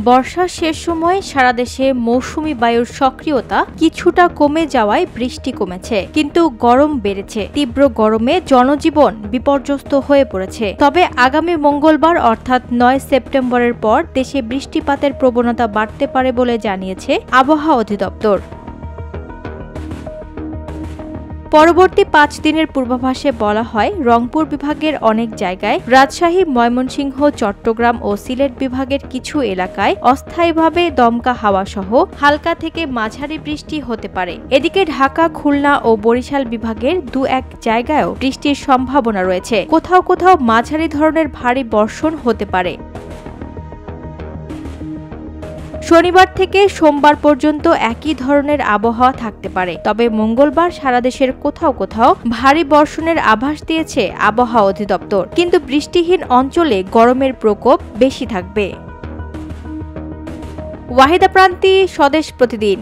বর্ষার শেষ সময়ে সারা দেশে মৌসুমী বায়ুর সক্রিয়তা কিছুটা কমে যাওয়ায় বৃষ্টি কমেছে, কিন্তু গরম বেড়েছে। তীব্র গরমে জনজীবন বিপর্যস্ত হয়ে পড়েছে। তবে আগামী মঙ্গলবার অর্থাৎ 9 সেপ্টেম্বরের পর দেশে বৃষ্টিপাতের প্রবণতা বাড়তে পারে বলে জানিয়েছে আবহাওয়া অধিদপ্তর। পরবর্তী 5 দিনের পূর্বাভাসে বলা হয়, রংপুর বিভাগের অনেক জায়গায়, রাজশাহী, ময়মনসিংহ, চট্টগ্রাম ও সিলেট বিভাগের কিছু এলাকায় অস্থায়ীভাবে দমকা হাওয়া সহ হালকা থেকে মাঝারি বৃষ্টি হতে পারে। এদিকে ঢাকা, খুলনা ও বরিশাল বিভাগের 2-1 জায়গায়ও বৃষ্টির সম্ভাবনা রয়েছে। কোথাও কোথাও মাঝারি ধরনের ভারী বর্ষণ হতে পারে। শনিবার থেকে সোমবার পর্যন্ত একই ধরনের আবহাওয়া থাকতে পারে, তবে মঙ্গলবার সারা দেশের কোথাও কোথাও ভারী বর্ষণের আভাস দিয়েছে আবহাওয়া অধিদপ্তর। কিন্তু বৃষ্টিহীন অঞ্চলে গরমের প্রকোপ বেশি থাকবে। ওয়াহিদা প্রান্তি, স্বদেশ প্রতিদিন।